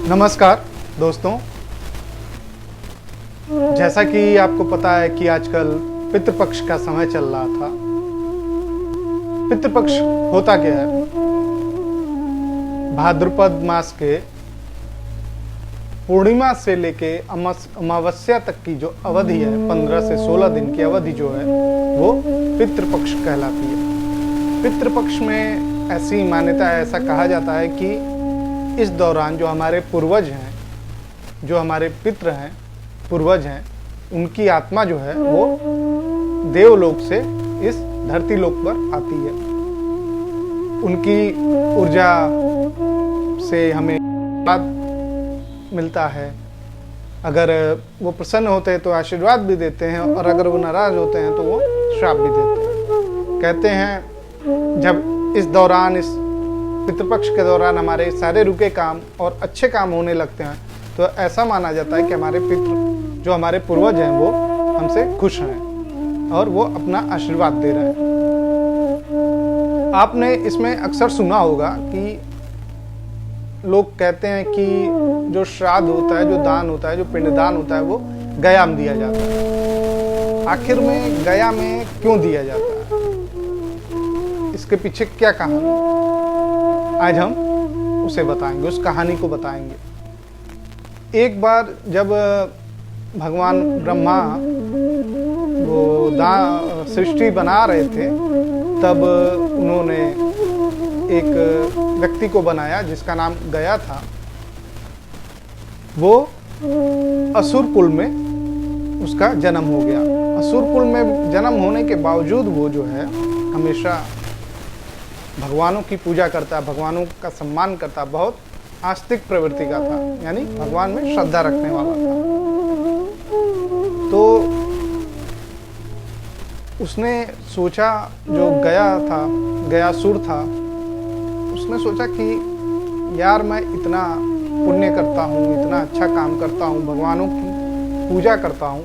नमस्कार दोस्तों, जैसा कि आपको पता है कि आजकल पितृपक्ष का समय चल रहा था। पितृपक्ष होता क्या है? भाद्रपद मास के पूर्णिमा से लेके अमावस्या तक की जो अवधि है, 15 से 16 दिन की अवधि जो है वो पितृपक्ष कहलाती है। पितृपक्ष में ऐसी मान्यता है, ऐसा कहा जाता है कि इस दौरान जो हमारे पूर्वज हैं, जो हमारे पितृ हैं, पूर्वज हैं, उनकी आत्मा जो है वो देवलोक से इस धरती लोक पर आती है। उनकी ऊर्जा से हमें आशीर्वाद मिलता है। अगर वो प्रसन्न होते हैं तो आशीर्वाद भी देते हैं, और अगर वो नाराज होते हैं तो वो श्राप भी देते हैं। कहते हैं जब इस दौरान, इस पितृपक्ष के दौरान हमारे सारे रुके काम और अच्छे काम होने लगते हैं, तो ऐसा माना जाता है कि हमारे पितृ, जो हमारे पूर्वज हैं, वो हमसे खुश हैं और वो अपना आशीर्वाद दे रहे हैं। आपने इसमें अक्सर सुना होगा कि लोग कहते हैं कि जो श्राद्ध होता है, जो दान होता है, जो पिंडदान होता है, वो गया में दिया जाता है। आखिर में गया में क्यों दिया जाता है? इसके पीछे क्या कहानी है? आज हम उसे बताएंगे, उस कहानी को बताएंगे। एक बार जब भगवान ब्रह्मा वो सृष्टि बना रहे थे, तब उन्होंने एक व्यक्ति को बनाया जिसका नाम गया था। वो असुर कुल में उसका जन्म हो गया। असुर कुल में जन्म होने के बावजूद वो जो है हमेशा भगवानों की पूजा करता, भगवानों का सम्मान करता, बहुत आस्तिक प्रवृत्ति का था, यानी भगवान में श्रद्धा रखने वाला था। तो उसने सोचा, जो गयासुर था, उसने सोचा कि यार मैं इतना पुण्य करता हूँ, इतना अच्छा काम करता हूँ, भगवानों की पूजा करता हूँ,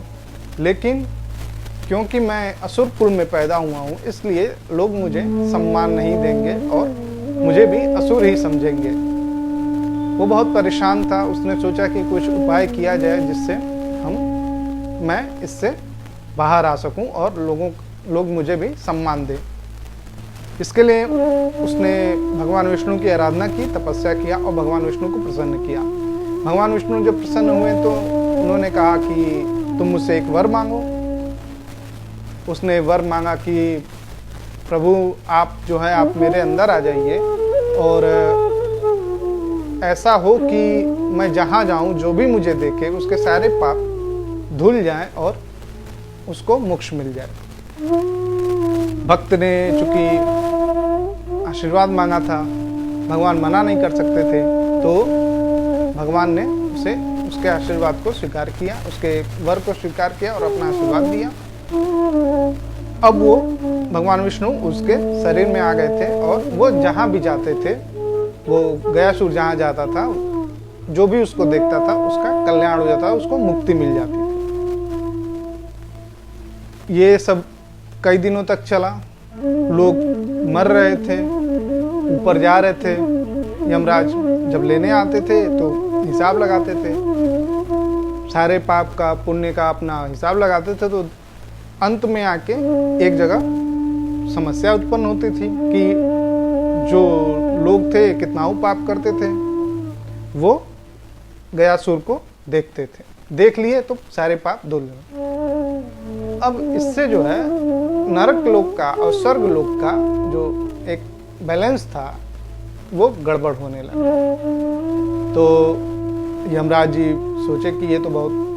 लेकिन क्योंकि मैं असुर कुल में पैदा हुआ हूँ, इसलिए लोग मुझे सम्मान नहीं देंगे और मुझे भी असुर ही समझेंगे। वो बहुत परेशान था। उसने सोचा कि कुछ उपाय किया जाए जिससे मैं इससे बाहर आ सकूं और लोग मुझे भी सम्मान दें। इसके लिए उसने भगवान विष्णु की आराधना की, तपस्या किया और भगवान विष्णु को प्रसन्न किया। भगवान विष्णु जब प्रसन्न हुए तो उन्होंने कहा कि तुम मुझसे एक वर मांगो। उसने वर मांगा कि प्रभु आप जो है, आप मेरे अंदर आ जाइए और ऐसा हो कि मैं जहाँ जाऊँ, जो भी मुझे देखे, उसके सारे पाप धुल जाएं और उसको मोक्ष मिल जाए। भक्त ने चूंकि आशीर्वाद मांगा था, भगवान मना नहीं कर सकते थे, तो भगवान ने उसके आशीर्वाद को स्वीकार किया, उसके वर को स्वीकार किया और अपना आशीर्वाद दिया। अब वो भगवान विष्णु उसके शरीर में आ गए थे और वो जहाँ भी जाते थे, वो गयासुर जहाँ जाता था, जो भी उसको देखता था उसका कल्याण हो जाता, उसको मुक्ति मिल जाती थी। ये सब कई दिनों तक चला। लोग मर रहे थे, ऊपर जा रहे थे। यमराज जब लेने आते थे तो हिसाब लगाते थे, सारे पाप का, पुण्य का अपना हिसाब लगाते थे। तो अंत में आके एक जगह समस्या उत्पन्न होती थी कि जो लोग थे, कितना वो पाप करते थे, वो गयासुर को देखते थे। देख लिए तो सारे पाप धुल गए। अब इससे जो है नरक लोक का और स्वर्ग लोक का जो एक बैलेंस था वो गड़बड़ होने लगा। तो यमराज जी सोचे कि ये तो बहुत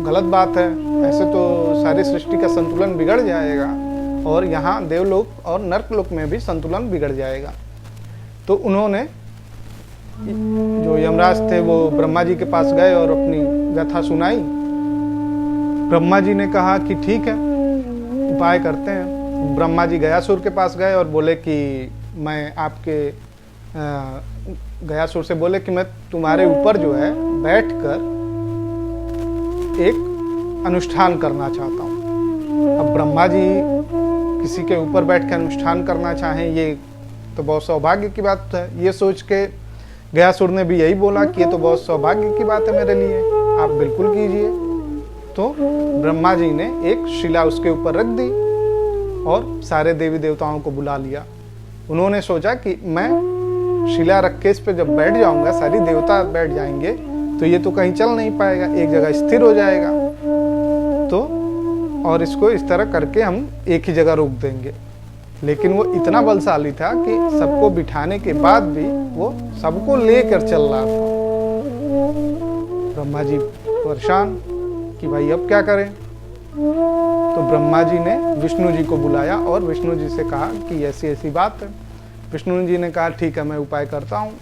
गलत बात है, ऐसे तो सारी सृष्टि का संतुलन बिगड़ जाएगा और यहाँ देवलोक और नरकलोक में भी संतुलन बिगड़ जाएगा। तो उन्होंने, जो यमराज थे, वो ब्रह्मा जी के पास गए और अपनी व्यथा सुनाई। ब्रह्मा जी ने कहा कि ठीक है, उपाय करते हैं। ब्रह्मा जी गयासुर के पास गए और बोले कि मैं आपके गयासुर से बोले कि मैं तुम्हारे ऊपर जो है बैठकर एक अनुष्ठान करना चाहता हूँ। अब ब्रह्मा जी किसी के ऊपर बैठ कर अनुष्ठान करना चाहें, ये तो बहुत सौभाग्य की बात है। ये सोच के गयासुर ने भी यही बोला कि ये तो बहुत सौभाग्य की बात है मेरे लिए, आप बिल्कुल कीजिए। तो ब्रह्मा जी ने एक शिला उसके ऊपर रख दी और सारे देवी देवताओं को बुला लिया। उन्होंने सोचा कि मैं शिला रख के इस पे जब बैठ जाऊंगा, सारी देवता बैठ जाएंगे, तो ये तो कहीं चल नहीं पाएगा, एक जगह स्थिर हो जाएगा। तो और इसको इस तरह करके हम एक ही जगह रोक देंगे। लेकिन वो इतना बलशाली था कि सबको बिठाने के बाद भी वो सबको लेकर चल रहा था। ब्रह्मा जी परेशान कि भाई अब क्या करें। तो ब्रह्मा जी ने विष्णु जी को बुलाया और विष्णु जी से कहा कि ऐसी ऐसी बात है। विष्णु जी ने कहा ठीक है, मैं उपाय करता हूँ।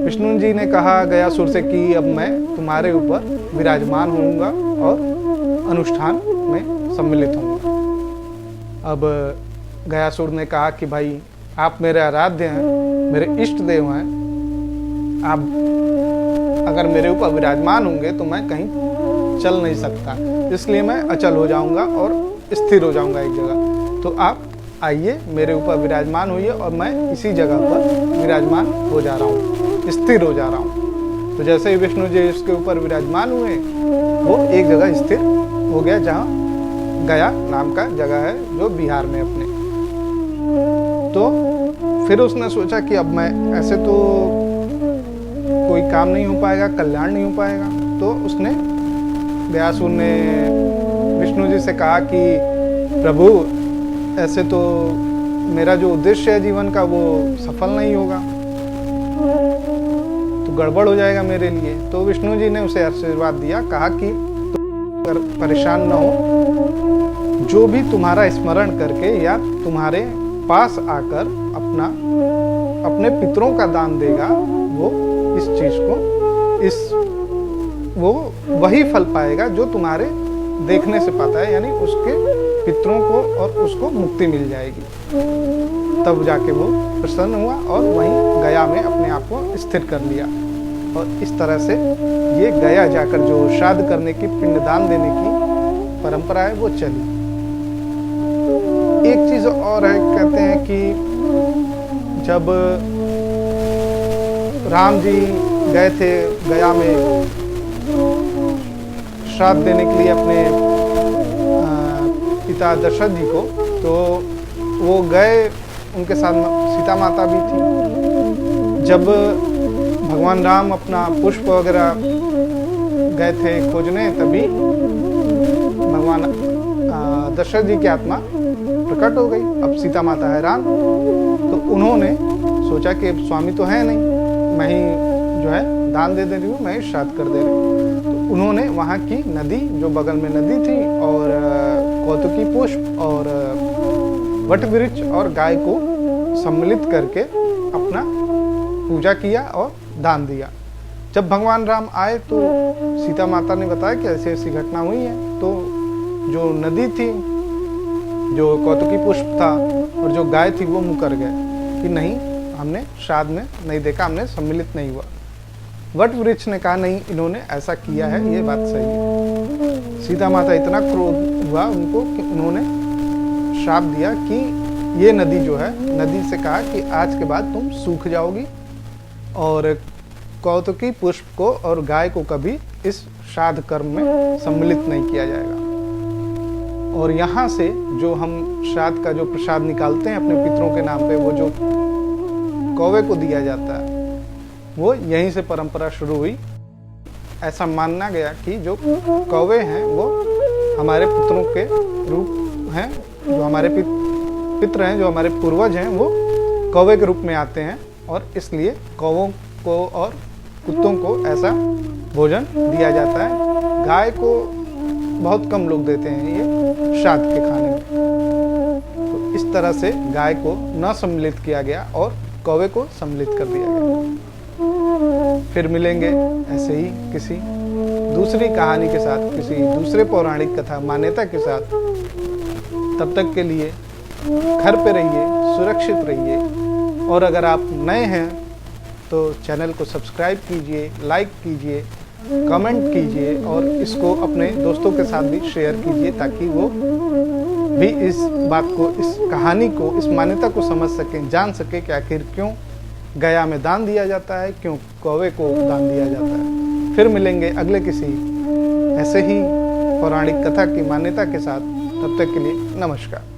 विष्णु जी ने कहा गयासुर से कि अब मैं तुम्हारे ऊपर विराजमान होऊंगा और अनुष्ठान में सम्मिलित होऊंगा। अब गयासुर ने कहा कि भाई आप मेरे आराध्य हैं, मेरे इष्ट देव हैं, आप अगर मेरे ऊपर विराजमान होंगे तो मैं कहीं चल नहीं सकता, इसलिए मैं अचल हो जाऊंगा और स्थिर हो जाऊंगा एक जगह। तो आप आइए, मेरे ऊपर विराजमान होइए और मैं इसी जगह पर विराजमान हो जा रहा हूँ, स्थिर हो जा रहा हूँ। तो जैसे ही विष्णु जी इसके ऊपर विराजमान हुए, वो एक जगह स्थिर हो गया जहाँ गया नाम का जगह है जो बिहार में अपने। तो फिर उसने सोचा कि अब मैं ऐसे तो कोई काम नहीं हो पाएगा, कल्याण नहीं हो पाएगा। तो उसने गयासुर ने विष्णु जी से कहा कि प्रभु ऐसे तो मेरा जो उद्देश्य है जीवन का वो सफल नहीं होगा, तो गड़बड़ हो जाएगा मेरे लिए। तो विष्णु जी ने उसे आशीर्वाद दिया, कहा कि तुम परेशान न हो, जो भी तुम्हारा स्मरण करके या तुम्हारे पास आकर अपने पितरों का दान देगा, वो इस चीज को वो वही फल पाएगा जो तुम्हारे देखने से पाता है, यानी उसके पितरों को और उसको मुक्ति मिल जाएगी। तब जाके वो प्रसन्न हुआ और वहीं गया में अपने आप को स्थिर कर लिया। और इस तरह से ये गया जाकर जो श्राद्ध करने की, पिंडदान देने की परंपरा है वो चली। एक चीज और है, कहते हैं कि जब राम जी गए थे गया में श्राद्ध देने के लिए अपने पिता दशरथ जी को, तो वो गए, उनके साथ सीता माता भी थी। जब भगवान राम अपना पुष्प वगैरह गए थे खोजने, तभी भगवान दशरथ जी की आत्मा प्रकट हो गई। अब सीता माता हैरान, तो उन्होंने सोचा कि स्वामी तो है नहीं, मैं ही जो है दान दे रही हूँ, मैं श्राद्ध कर दे रही हूँ। तो उन्होंने वहाँ की नदी, जो बगल में नदी थी, और कौतुकी पुष्प और वट वृक्ष और गाय को सम्मिलित करके अपना पूजा किया और दान दिया। जब भगवान राम आए तो सीता माता ने बताया कि ऐसी ऐसी घटना हुई है। तो जो नदी थी, जो कौतुकी पुष्प था और जो गाय थी, वो मुकर गए कि नहीं, हमने श्राद्ध में नहीं देखा, हमने सम्मिलित नहीं हुआ। वट वृक्ष ने कहा नहीं, इन्होंने ऐसा किया है, ये बात सही है। सीता माता इतना क्रोध हुआ उनको कि उन्होंने श्राप दिया कि ये नदी जो है, नदी से कहा कि आज के बाद तुम सूख जाओगी और कौतुकी पुष्प को और गाय को कभी इस श्राद्ध कर्म में सम्मिलित नहीं किया जाएगा। और यहाँ से जो हम श्राद्ध का जो प्रसाद निकालते हैं अपने पितरों के नाम पे, वो जो कौवे को दिया जाता है, वो यहीं से परंपरा शुरू हुई। ऐसा माना गया कि जो कौवे हैं वो हमारे पितरों के रूप हैं, जो हमारे पितर हैं, जो हमारे पूर्वज हैं, वो कौवे के रूप में आते हैं और इसलिए कौवों को और कुत्तों को ऐसा भोजन दिया जाता है। गाय को बहुत कम लोग देते हैं ये श्राद्ध के खाने में। तो इस तरह से गाय को न सम्मिलित किया गया और कौवे को सम्मिलित कर दिया गया। फिर मिलेंगे ऐसे ही किसी दूसरी कहानी के साथ, किसी दूसरे पौराणिक कथा मान्यता के साथ। तब तक के लिए घर पे रहिए, सुरक्षित रहिए। और अगर आप नए हैं तो चैनल को सब्सक्राइब कीजिए, लाइक कीजिए, कमेंट कीजिए और इसको अपने दोस्तों के साथ भी शेयर कीजिए ताकि वो भी इस बात को, इस कहानी को, इस मान्यता को समझ सकें, जान सकें कि आखिर क्यों गया में दान दिया जाता है, क्यों कौवे को दान दिया जाता है। फिर मिलेंगे अगले किसी ऐसे ही पौराणिक कथा की मान्यता के साथ। तब तक के लिए नमस्कार।